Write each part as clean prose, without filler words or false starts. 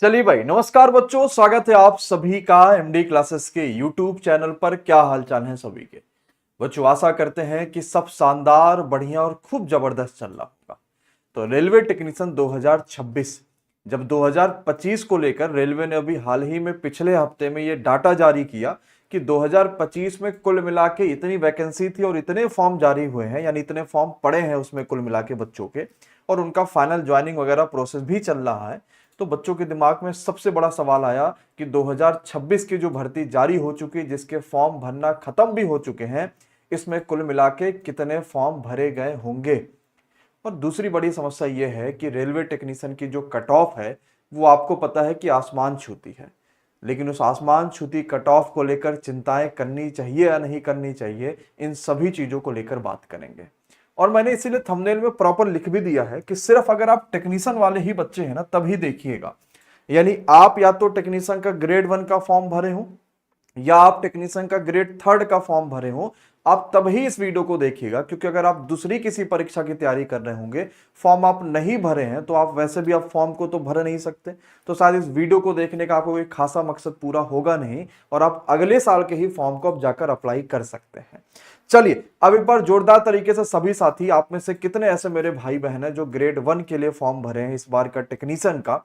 चलिए भाई, नमस्कार बच्चों, स्वागत है आप सभी का एमडी क्लासेस के यूट्यूब चैनल पर। क्या हालचाल है सभी के बच्चों? आशा करते हैं कि सब शानदार, बढ़िया और खूब जबरदस्त चल रहा होगा। तो रेलवे टेक्नीशियन 2026, जब 2025 को लेकर रेलवे ने अभी हाल ही में पिछले हफ्ते में ये डाटा जारी किया कि 2025 में कुल मिला के इतनी वैकेंसी थी और इतने फॉर्म जारी हुए हैं, यानी इतने फॉर्म पड़े हैं उसमें कुल मिला के बच्चों के, और उनका फाइनल ज्वाइनिंग वगैरह प्रोसेस भी चल रहा है। तो बच्चों के दिमाग में सबसे बड़ा सवाल आया कि 2026 की जो भर्ती जारी हो चुकी, जिसके फॉर्म भरना खत्म भी हो चुके हैं, इसमें कुल मिला के कितने फॉर्म भरे गए होंगे। और दूसरी बड़ी समस्या यह है कि रेलवे टेक्नीशियन की जो कट ऑफ है वो आपको पता है कि आसमान छूती है, लेकिन उस आसमान छूती कट ऑफ को लेकर चिंताएं करनी चाहिए या नहीं करनी चाहिए, इन सभी चीजों को लेकर बात करेंगे। और मैंने इसीलिए थंबनेल में प्रॉपर लिख भी दिया है कि सिर्फ अगर आप टेक्नीशियन वाले ही बच्चे हैं ना तभी देखिएगा, यानी आप या तो टेक्नीशियन का ग्रेड 1 का फॉर्म भरे हो या आप टेक्नीशियन का ग्रेड 3 का फॉर्म भरे हो, आप तभी इस वीडियो को देखिएगा। क्योंकि अगर आप दूसरी किसी परीक्षा की तैयारी कर रहे होंगे, फॉर्म आप नहीं भरे हैं, तो आप वैसे भी आप फॉर्म को तो भर नहीं सकते, तो शायद इस वीडियो को देखने का आपको कोई खासा मकसद पूरा होगा नहीं और आप अगले साल के ही फॉर्म को अब जाकर अप्लाई कर सकते हैं। चलिए अब एक बार जोरदार तरीके से सभी साथी, आप में से कितने ऐसे मेरे भाई बहन हैं जो ग्रेड 1 के लिए फॉर्म भरे हैं इस बार का टेक्नीशियन का,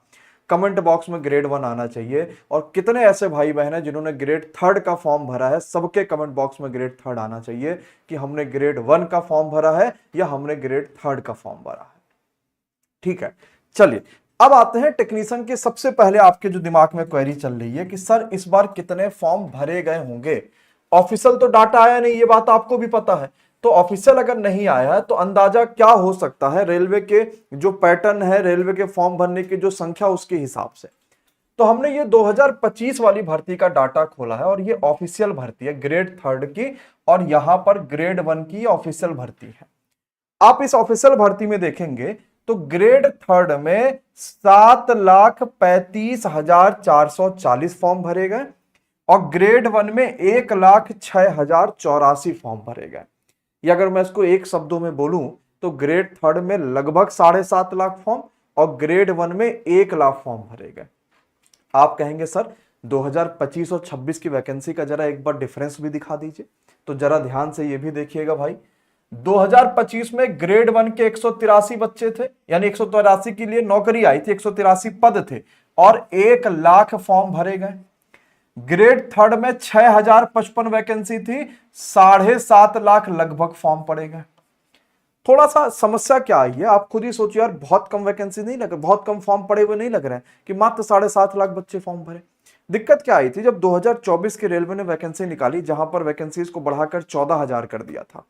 कमेंट बॉक्स में ग्रेड 1 आना चाहिए। और कितने ऐसे भाई बहन हैं जिन्होंने ग्रेड 3 का फॉर्म भरा है, सबके कमेंट बॉक्स में ग्रेड 3 आना चाहिए कि हमने ग्रेड 1 का फॉर्म भरा है या हमने ग्रेड 3 का फॉर्म भरा है। ठीक है, चलिए अब आते हैं टेक्नीशियन के। सबसे पहले आपके जो दिमाग में क्वेरी चल रही है कि सर इस बार कितने फॉर्म भरे गए होंगे। ऑफिशियल तो डाटा आया नहीं, ये बात आपको भी पता है। तो ऑफिशियल अगर नहीं आया है तो अंदाजा क्या हो सकता है रेलवे के जो पैटर्न है, रेलवे के फॉर्म भरने की जो संख्या, उसके हिसाब से। तो हमने ये 2025 वाली भर्ती का डाटा खोला है और ये ऑफिशियल भर्ती है ग्रेड 3 की, और यहां पर ग्रेड 1 की ऑफिशियल भर्ती है। आप इस ऑफिशियल भर्ती में देखेंगे तो ग्रेड 3 में 7,35,440 फॉर्म भरे गए और ग्रेड 1 में 1,06,084 फॉर्म भरे गए। या अगर मैं इसको एक शब्दों में बोलूं तो ग्रेड 3 में लगभग 7.5 लाख फॉर्म और ग्रेड 1 में 1 लाख फॉर्म भरे गए। आप कहेंगे सर 2025 और 26 की वैकेंसी का जरा एक बार डिफरेंस भी दिखा दीजिए। तो जरा ध्यान से ये भी देखिएगा भाई, 2025 में ग्रेड 1 के 183 बच्चे थे, यानी 183 के लिए नौकरी आई थी, 183 पद थे और 1 लाख फॉर्म भरे गए। ग्रेड 3 में 6,055 वैकेंसी थी, 7.5 लाख लगभग फॉर्म पड़े गए। थोड़ा सा समस्या क्या आई है आप खुद ही सोचिए यार, बहुत कम वैकेंसी नहीं लग, बहुत कम फॉर्म पड़े हुए नहीं लग रहे हैं कि मात्र 7.5 लाख बच्चे फॉर्म भरे। दिक्कत क्या आई थी जब 2024 के रेलवे ने वैकेंसी निकाली, जहां पर वैकेंसीज को बढ़ाकर 14,000 कर दिया था,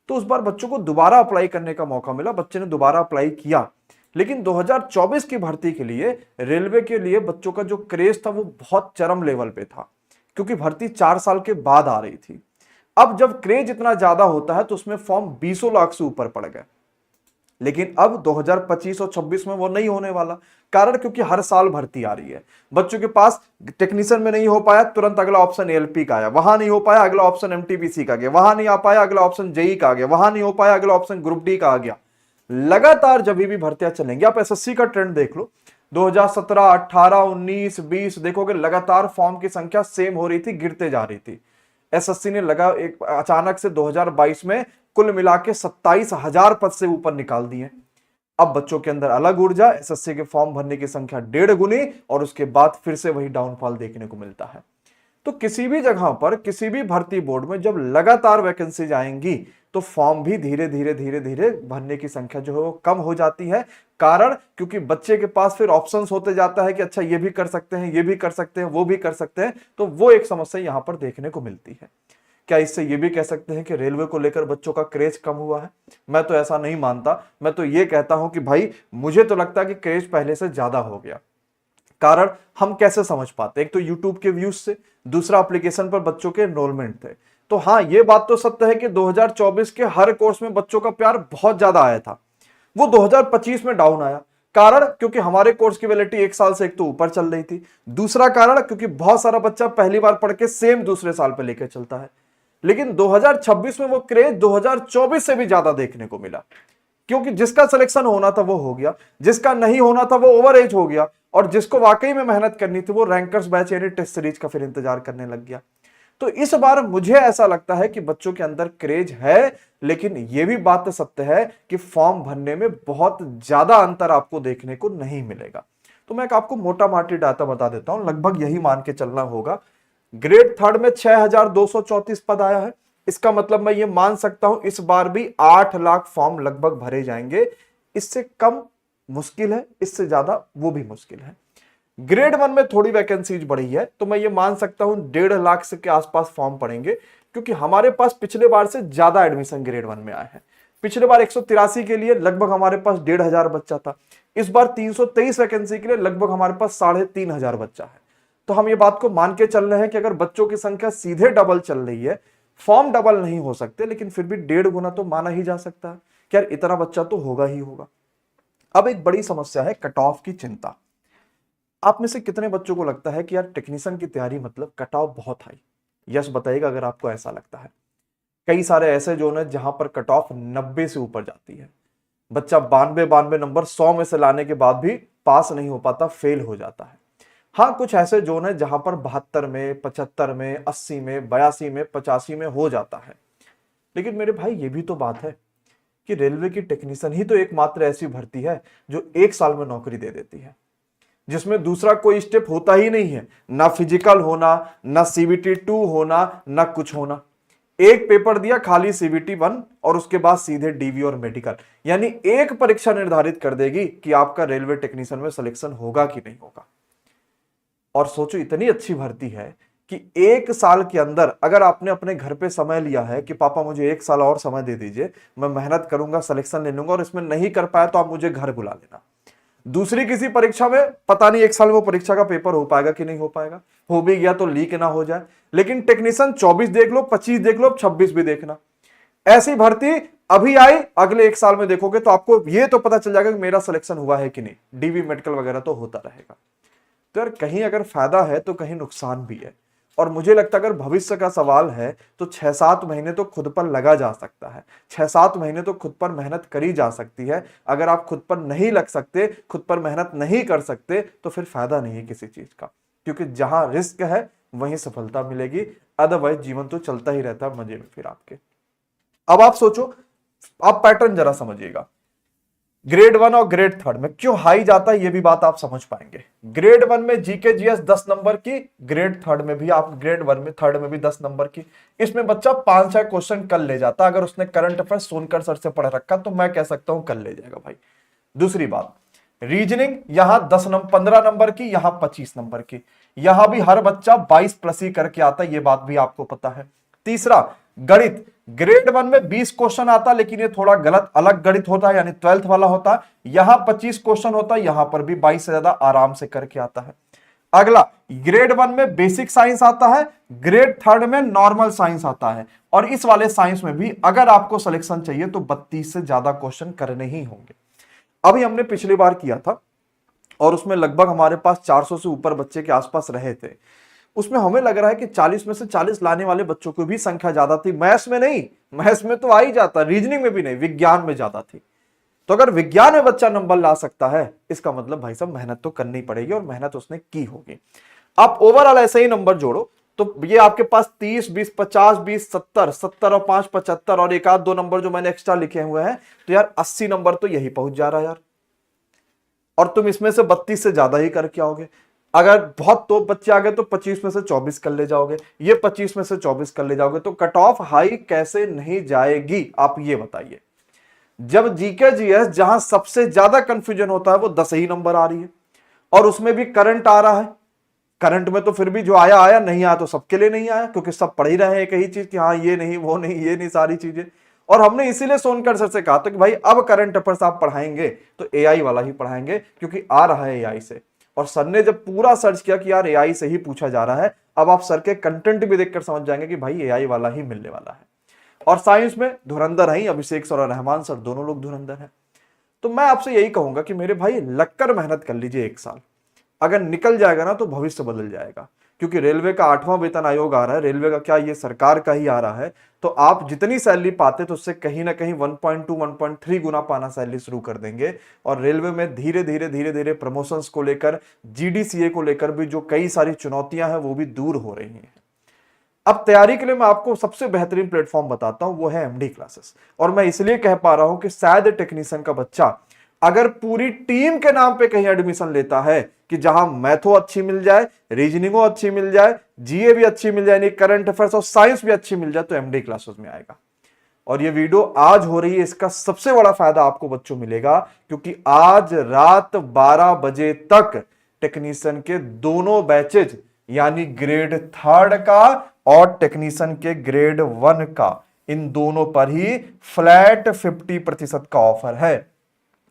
तो उस बार बच्चों को दोबारा अप्लाई करने का मौका मिला, बच्चे ने दोबारा अप्लाई किया। लेकिन 2024 की भर्ती के लिए रेलवे के लिए बच्चों का जो क्रेज था वो बहुत चरम लेवल पे था, क्योंकि भर्ती 4 साल के बाद आ रही थी। अब जब क्रेज इतना ज्यादा होता है तो उसमें फॉर्म 20 लाख से ऊपर पड़ गए। लेकिन अब 2025 और 26 में वो नहीं होने वाला। कारण क्योंकि हर साल भर्ती आ रही है, बच्चों के पास टेक्नीशियन में नहीं हो पाया, तुरंत अगला ऑप्शन एएलपी का आया, वहां नहीं हो पाया, अगला ऑप्शन एमटीपीसी का गया, वहां नहीं आ पाया, अगला ऑप्शन जेई का आ गया, वहां नहीं हो पाया, अगला ऑप्शन ग्रुप डी का आ गया। लगातार जब भी भर्तियां चलेंगी, आप एसएससी का ट्रेंड देख लो, 2017, 18, 19, 20 देखोगे लगातार फॉर्म की संख्या सेम हो रही थी, गिरते जा रही थी। एसएससी ने लगा एक अचानक से 2022 में कुल मिला के 27,000 पद से ऊपर निकाल दिए। अब बच्चों के अंदर अलग ऊर्जा, एसएससी के फॉर्म भरने की संख्या 1.5 गुनी और उसके बाद फिर से वही डाउनफॉल देखने को मिलता है। तो किसी भी जगह पर, किसी भी भर्ती बोर्ड में जब लगातार वैकेंसी आएंगी तो फॉर्म भी धीरे धीरे धीरे धीरे भरने की संख्या जो है वो कम हो जाती है। कारण क्योंकि बच्चे के पास फिर ऑप्शंस होते जाता है कि अच्छा ये भी कर सकते हैं, ये भी कर सकते हैं, वो भी कर सकते हैं, तो वो एक समस्या यहां पर देखने को मिलती है। क्या इससे ये भी कह सकते हैं कि रेलवे को लेकर बच्चों का क्रेज कम हुआ है? मैं तो ऐसा नहीं मानता। मैं तो ये कहता हूं कि भाई मुझे तो लगता है कि क्रेज पहले से ज्यादा हो गया। कारण हम कैसे समझ पाते, एक तो यूट्यूब के व्यूज से, दूसरा एप्लीकेशन पर बच्चों के एनरोलमेंट थे। तो हाँ, ये बात तो सत्य है कि 2024 के हर कोर्स में बच्चों का प्यार बहुत ज्यादा आया था, वो 2025 में डाउन आया। कारण क्योंकि हमारे कोर्स की वैलिडिटी 1 साल से एक तो ऊपर चल रही थी, दूसरा कारण क्योंकि बहुत सारा बच्चा पहली बार पढ़ के सेम दूसरे साल पे लेकर चलता है। लेकिन 2026 में वो क्रेज 2024 से भी ज्यादा देखने को मिला। क्योंकि जिसका सिलेक्शन होना था वो हो गया, जिसका नहीं होना था वो ओवर एज हो गया, और जिसको वाकई में मेहनत करनी थी वो रैंकर्स बैच यानी टेस्ट सीरीज का फिर इंतजार करने लग गया। तो इस बार मुझे ऐसा लगता है कि बच्चों के अंदर क्रेज है, लेकिन यह भी बात सत्य है कि फॉर्म भरने में बहुत ज्यादा अंतर आपको देखने को नहीं मिलेगा। तो मैं आपको मोटा माटी डाटा बता देता हूं, लगभग यही मान के चलना होगा। ग्रेड थर्ड में 6234 पद आया है, इसका मतलब मैं ये मान सकता हूं इस बार भी 8 लाख फॉर्म लगभग भरे जाएंगे। इससे कम मुश्किल है, इससे ज्यादा वो भी मुश्किल है। ग्रेड वन में थोड़ी वैकेंसीज बढ़ी है, तो मैं ये मान सकता हूं 1.5 लाख से के आसपास फॉर्म पड़ेंगे, क्योंकि हमारे पास पिछले बार से ज्यादा एडमिशन ग्रेड वन में आए हैं। पिछले बार 183 के लिए लगभग हमारे पास 1,500 बच्चा था, इस बार 323 वैकेंसी के लिए लगभग हमारे पास 3,500 बच्चा है। तो हम ये बात को मान के चल रहे हैं कि अगर बच्चों की संख्या सीधे डबल चल रही है, फॉर्म डबल नहीं हो सकते, लेकिन फिर भी 1.5 गुना तो माना ही जा सकता है कि यार इतना बच्चा तो होगा ही होगा। अब एक बड़ी समस्या है कट ऑफ की चिंता। आप में से कितने बच्चों को लगता है कि यार टेक्नीशियन की तैयारी मतलब कट ऑफ बहुत हाई? यस बताइएगा अगर आपको ऐसा लगता है। कई सारे ऐसे जोन है जहां पर कट ऑफ 90 से ऊपर जाती है, बच्चा 92 नंबर 100 में से लाने के बाद भी पास नहीं हो पाता, फेल हो जाता है। हाँ, कुछ ऐसे जोन है जहां पर 72 में, 75 में, 80 में, 82 में, 85 में हो जाता है। लेकिन मेरे भाई ये भी तो बात है कि रेलवे की टेक्नीशियन ही तो एकमात्र ऐसी भर्ती है जो 1 साल में नौकरी दे देती है, जिसमें दूसरा कोई स्टेप होता ही नहीं है, ना फिजिकल होना, ना सीबीटी 2 होना, ना कुछ होना। एक पेपर दिया खाली सीबीटी 1 और उसके बाद सीधे डीवी और मेडिकल, यानी एक परीक्षा निर्धारित कर देगी कि आपका रेलवे टेक्नीशियन में सिलेक्शन होगा कि नहीं होगा। और सोचो इतनी अच्छी भर्ती है कि 1 साल के अंदर अगर आपने अपने घर पे समय लिया है कि पापा मुझे 1 साल और समय दे दीजिए, मैं मेहनत करूंगा, सिलेक्शन ले लूंगा, और इसमें नहीं कर पाया तो आप मुझे घर बुला लेना। दूसरी किसी परीक्षा में पता नहीं 1 साल में वो परीक्षा का पेपर हो पाएगा कि नहीं हो पाएगा, हो भी गया तो लीक ना हो जाए। लेकिन टेक्नीशियन 24 देख लो, 25 देख लो, 26 भी देखना। ऐसी भर्ती अभी आई, अगले 1 साल में देखोगे तो आपको ये तो पता चल जाएगा कि मेरा सिलेक्शन हुआ है कि नहीं, डीवी मेडिकल वगैरह तो होता रहेगा। तो यार कहीं अगर फायदा है तो कहीं नुकसान भी है। और मुझे लगता है अगर भविष्य का सवाल है तो 6-7 महीने तो खुद पर लगा जा सकता है, 6-7 महीने तो खुद पर मेहनत करी जा सकती है। अगर आप खुद पर नहीं लग सकते, खुद पर मेहनत नहीं कर सकते, तो फिर फायदा नहीं है किसी चीज का, क्योंकि जहां रिस्क है वहीं सफलता मिलेगी। अदरवाइज जीवन तो चलता ही रहता है मजे में फिर आपके। अब आप सोचो, आप पैटर्न जरा समझिएगा, ग्रेड 1 और ग्रेड थर्ड में क्यों हाई जाता है, ये भी बात आप समझ पाएंगे। ग्रेड 1 में जीके जीएस 10 नंबर की, ग्रेड थर्ड में भी आप ग्रेड 1 में थर्ड में भी 10 नंबर की। इसमें बच्चा 5-6 क्वेश्चन कर ले जाता, अगर उसने करंट अफेयर्स सोनकर सर से पढ़ रखा तो मैं कह सकता हूं कर ले जाएगा भाई। दूसरी बात, रीजनिंग यहां 15 नंबर की, यहां 25 नंबर की, यहां भी हर बच्चा 22 प्लस ही करके आता है, ये बात भी आपको पता है। तीसरा, गणित ग्रेड 1 में 20 क्वेश्चन आता, लेकिन ये थोड़ा गलत अलग गणित होता है, यानी 12th वाला होता है। यहां 25 क्वेश्चन होता है, यहां पर भी 22 से ज्यादा आराम से करके आता है। अगला, ग्रेड 1 में बेसिक साइंस आता है, ग्रेड थर्ड में नॉर्मल साइंस आता है, और इस वाले साइंस में भी अगर आपको सिलेक्शन चाहिए तो 32 से ज्यादा क्वेश्चन करने ही होंगे। अभी हमने पिछली बार किया था और उसमें लगभग हमारे पास 400 से ऊपर बच्चे के आसपास रहे थे। उसमें हमें लग रहा है कि 40 में से 40 लाने वाले बच्चों की भी संख्या ज्यादा थी। मैथ्स में नहीं, मैथ्स में तो आ ही जाता, रीजनिंग में भी नहीं, विज्ञान में ज्यादा थी। तो अगर विज्ञान में बच्चा नंबर ला सकता है, इसका मतलब भाई साहब मेहनत तो करनी पड़ेगी, और मेहनत उसने की होगी। आप ओवरऑल ऐसे ही नंबर जोड़ो तो ये आपके पास 30, 20, 50, 20, 70, 70 और 5, 75, और एक आध दो नंबर जो मैंने एक्स्ट्रा लिखे हुए हैं, तो यार 80 नंबर तो यही पहुंच जा रहा है यार। और तुम इसमें से 32 से ज्यादा ही करके आओगे। अगर बहुत तो बच्चे आ गए तो 25 में से 24 कर ले जाओगे, ये 25 में से 24 कर ले जाओगे, तो कट ऑफ हाई कैसे नहीं जाएगी आप ये बताइए। जब जीके जीएस जहां सबसे ज्यादा कंफ्यूजन होता है वो 10 ही नंबर आ रही है, और उसमें भी करंट आ रहा है। करंट में तो फिर भी जो आया आया, नहीं आया तो सबके लिए नहीं आया, क्योंकि सब पढ़ ही रहे हैं एक ही चीज कि हाँ ये नहीं वो नहीं ये नहीं सारी चीजें। और हमने इसीलिए सोनकर सर से कहा था कि भाई अब करंट अफेयर्स आप पढ़ाएंगे तो एआई वाला ही पढ़ाएंगे, क्योंकि आ रहा है एआई से। और सर ने जब पूरा सर्च किया कि यार एआई से ही पूछा जा रहा है, अब आप सर के कंटेंट भी देखकर समझ जाएंगे कि भाई एआई वाला ही मिलने वाला है। और साइंस में धुरंधर है, अभिषेक सर और रहमान सर दोनों लोग धुरंधर हैं। तो मैं आपसे यही कहूंगा कि मेरे भाई लगकर मेहनत कर लीजिए 1 साल, अगर निकल जाएगा ना तो भविष्य बदल जाएगा। क्योंकि रेलवे का 8वां वेतन आयोग आ रहा है, रेलवे का क्या ये सरकार का ही आ रहा है, तो आप जितनी सैलरी पाते तो उससे कहीं ना कहीं 1.2 1.3 गुना पाना सैलरी शुरू कर देंगे। और रेलवे में धीरे धीरे प्रमोशंस को लेकर, जीडीसीए को लेकर भी जो कई सारी चुनौतियां हैं वो भी दूर हो रही हैं। अब तैयारी के लिए मैं आपको सबसे बेहतरीन प्लेटफॉर्म बताता हूं, वो है एमडी क्लासेस। और मैं इसलिए कह पा रहा हूं कि शायद टेक्नीशियन का बच्चा अगर पूरी टीम के नाम पे कहीं एडमिशन लेता है कि जहां मैथो अच्छी मिल जाए, रीजनिंगो अच्छी मिल जाए, जीए भी अच्छी मिल जाए, करंट अफेयर्स और साइंस भी अच्छी मिल जाए, तो एमडी क्लासेस में आएगा। और ये वीडियो आज हो रही है, इसका सबसे बड़ा फायदा आपको बच्चों मिलेगा, क्योंकि आज रात 12 बजे तक टेक्नीशियन के दोनों बैचेज, यानी ग्रेड 3 का और टेक्नीशियन के ग्रेड 1 का, इन दोनों पर ही फ्लैट 50% का ऑफर है।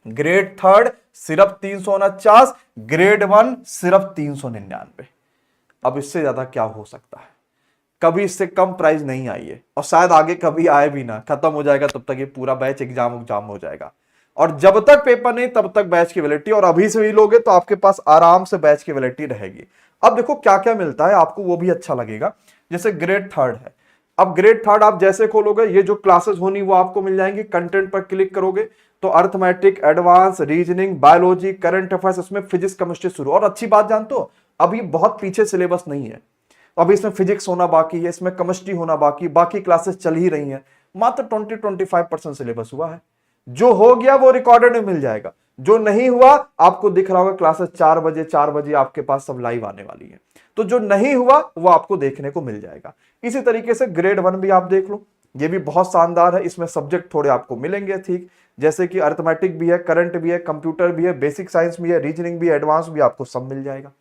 ग्रेड 3 सिर्फ 349, ग्रेड 1 सिर्फ 399। अब इससे ज्यादा क्या हो सकता है? कभी इससे कम प्राइस नहीं आई है और शायद आगे कभी आए भी ना। खत्म हो जाएगा तब तक ये पूरा बैच एग्जाम हो जाएगा, और जब तक पेपर नहीं तब तक बैच की वैलिडिटी, और अभी से ही लोगे तो आपके पास आराम से बैच की वैलिडिटी रहेगी। अब देखो क्या क्या मिलता है आपको, वो भी अच्छा लगेगा। जैसे ग्रेड 3 है, अब ग्रेड 3 आप जैसे खोलोगे, ये जो क्लासेस होनी वो आपको मिल जाएंगी। कंटेंट पर क्लिक करोगे तो arithmetic, advance, reasoning, biology, current affairs, इसमें फिजिक्स, केमिस्ट्री शुरू। और अच्छी बात जानते हो, अभी बहुत पीछे सिलेबस नहीं है, अभी इसमें फिजिक्स होना बाकी है, इसमें केमिस्ट्री होना बाकी क्लासेस चल ही रही हैं। मात्र 20-25% सिलेबस हुआ है। जो हो गया वो रिकॉर्डेड में मिल जाएगा, जो नहीं हुआ आपको दिख रहा होगा क्लासेस 4 बजे आपके पास सब लाइव आने वाली है। तो जो नहीं हुआ वो आपको देखने को मिल जाएगा। इसी तरीके से ग्रेड 1 भी आप देख लो, ये भी बहुत शानदार है। इसमें सब्जेक्ट थोड़े आपको मिलेंगे ठीक, जैसे कि अर्थमेटिक भी है, करंट भी है, कंप्यूटर भी है, बेसिक साइंस भी है, रीजनिंग भी, एडवांस भी, आपको सब मिल जाएगा।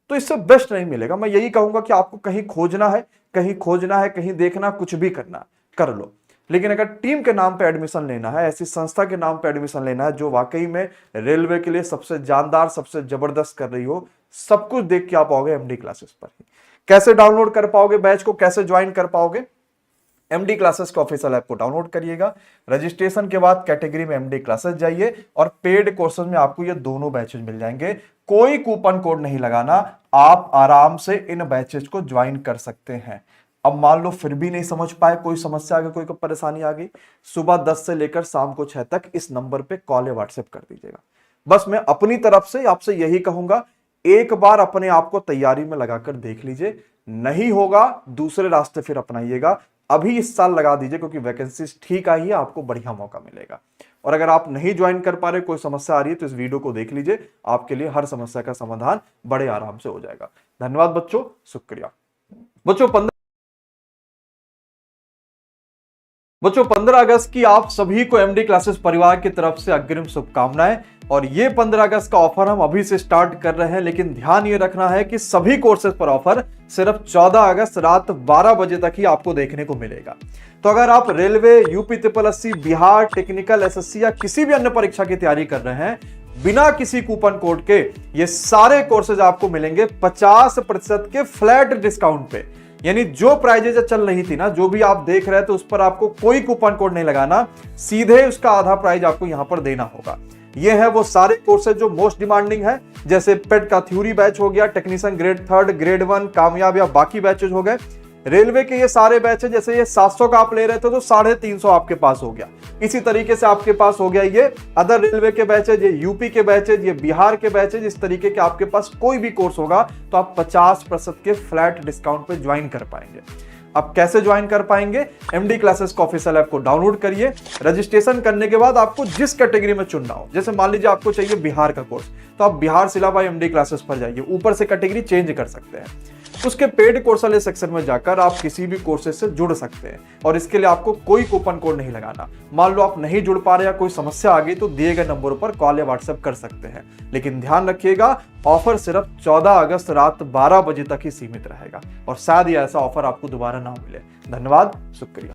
तो इससे बेस्ट नहीं मिलेगा। मैं यही कहूंगा कि आपको कहीं खोजना है, कहीं देखना, कुछ भी करना कर लो, लेकिन अगर टीम के नाम पे एडमिशन लेना है, ऐसी संस्था के नाम पे एडमिशन लेना है जो वाकई में रेलवे के लिए सबसे जानदार, सबसे जबरदस्त कर रही हो, सब कुछ देख के आप आओगे एमडी क्लासेस पर ही। कैसे डाउनलोड कर पाओगे बैच को, कैसे ज्वाइन कर पाओगे? एमडी क्लासेस का ऑफिशियल ऐप को डाउनलोड करिएगा। रजिस्ट्रेशन के बाद कैटेगरी में एमडी क्लासेस जाइए और पेड कोर्सेज में आपको ये दोनों बैचेज मिल जाएंगे। कोई कूपन कोड नहीं लगाना, आप आराम से इन बैचेज को ज्वाइन कर सकते हैं। अब मान लो फिर भी नहीं समझ पाए, कोई समस्या आ गई, कोई परेशानी आ गई, सुबह 10 से लेकर शाम को 6 तक इस नंबर पे कॉल या व्हाट्सएप कर दीजिएगा। बस मैं अपनी तरफ से आपसे यही कहूंगा, एक बार अपने आप को तैयारी में लगाकर देख लीजिए, नहीं होगा दूसरे रास्ते फिर अपनाइएगा। अभी इस साल लगा दीजिए, क्योंकि वैकेंसी ठीक आई है, आपको बढ़िया मौका मिलेगा। और अगर आप नहीं ज्वाइन कर पा रहे, कोई समस्या आ रही है, तो इस वीडियो को देख लीजिए, आपके लिए हर समस्या का समाधान बड़े आराम से हो जाएगा। धन्यवाद बच्चों, शुक्रिया। बच्चों 15 अगस्त की आप सभी को एमडी क्लासेस परिवार की तरफ से अग्रिम शुभकामनाएं। और ये 15 अगस्त का ऑफर हम अभी से स्टार्ट कर रहे हैं, लेकिन ध्यान ये रखना है कि सभी कोर्सेज पर ऑफर सिर्फ 14 अगस्त रात 12 बजे तक ही आपको देखने को मिलेगा। तो अगर आप railway, UP SSSC, Bihar technical, SSC या किसी भी अन्य परीक्षा की तैयारी कर रहे हैं, बिना किसी कूपन कोड के ये सारे कोर्सेज आपको मिलेंगे 50% के फ्लैट डिस्काउंट पे। यानी जो प्राइजेज चल रही थी ना, जो भी आप देख रहे थे, तो उस पर आपको कोई कूपन कोड नहीं लगाना, सीधे उसका आधा प्राइज आपको यहां पर देना होगा। ये है वो सारे कोर्सेज जो मोस्ट डिमांडिंग है, जैसे पेट का थ्योरी बैच हो गया, टेक्नीशियन ग्रेड 3, ग्रेड 1, कामयाब या बाकी बैचेज हो गए। रेलवे के ये सारे बैच है, जैसे ये 700 का आप ले रहे थे तो 350 आपके पास हो गया। इसी तरीके से आपके पास हो गया ये अदर रेलवे के बैचेज, ये यूपी के बैचेज, ये बिहार के बैचेज। इस तरीके के आपके पास कोई भी कोर्स होगा तो आप 50% के फ्लैट डिस्काउंट पे ज्वाइन कर पाएंगे। अब कैसे ज्वाइन कर पाएंगे? एमडी क्लासेस का ऑफिशियल ऐप को डाउनलोड करिए। रजिस्ट्रेशन करने के बाद आपको जिस कैटेगरी में चुनना हो, जैसे मान लीजिए आपको चाहिए बिहार का कोर्स, तो आप बिहार सिलाबाई एमडी क्लासेस पर जाइए, ऊपर से कैटेगरी चेंज कर सकते हैं। उसके पेड कोर्स वाले सेक्शन में जाकर आप किसी भी कोर्सेज से जुड़ सकते हैं, और इसके लिए आपको कोई कूपन कोड नहीं लगाना। मान लो आप नहीं जुड़ पा रहे या कोई समस्या आ गई तो दिए गए नंबरों पर कॉल या व्हाट्सएप कर सकते हैं। लेकिन ध्यान रखिएगा, ऑफर सिर्फ 14 अगस्त रात 12 बजे तक ही सीमित रहेगा, और शायद ये ऐसा ऑफर आपको दोबारा ना मिले। धन्यवाद, शुक्रिया।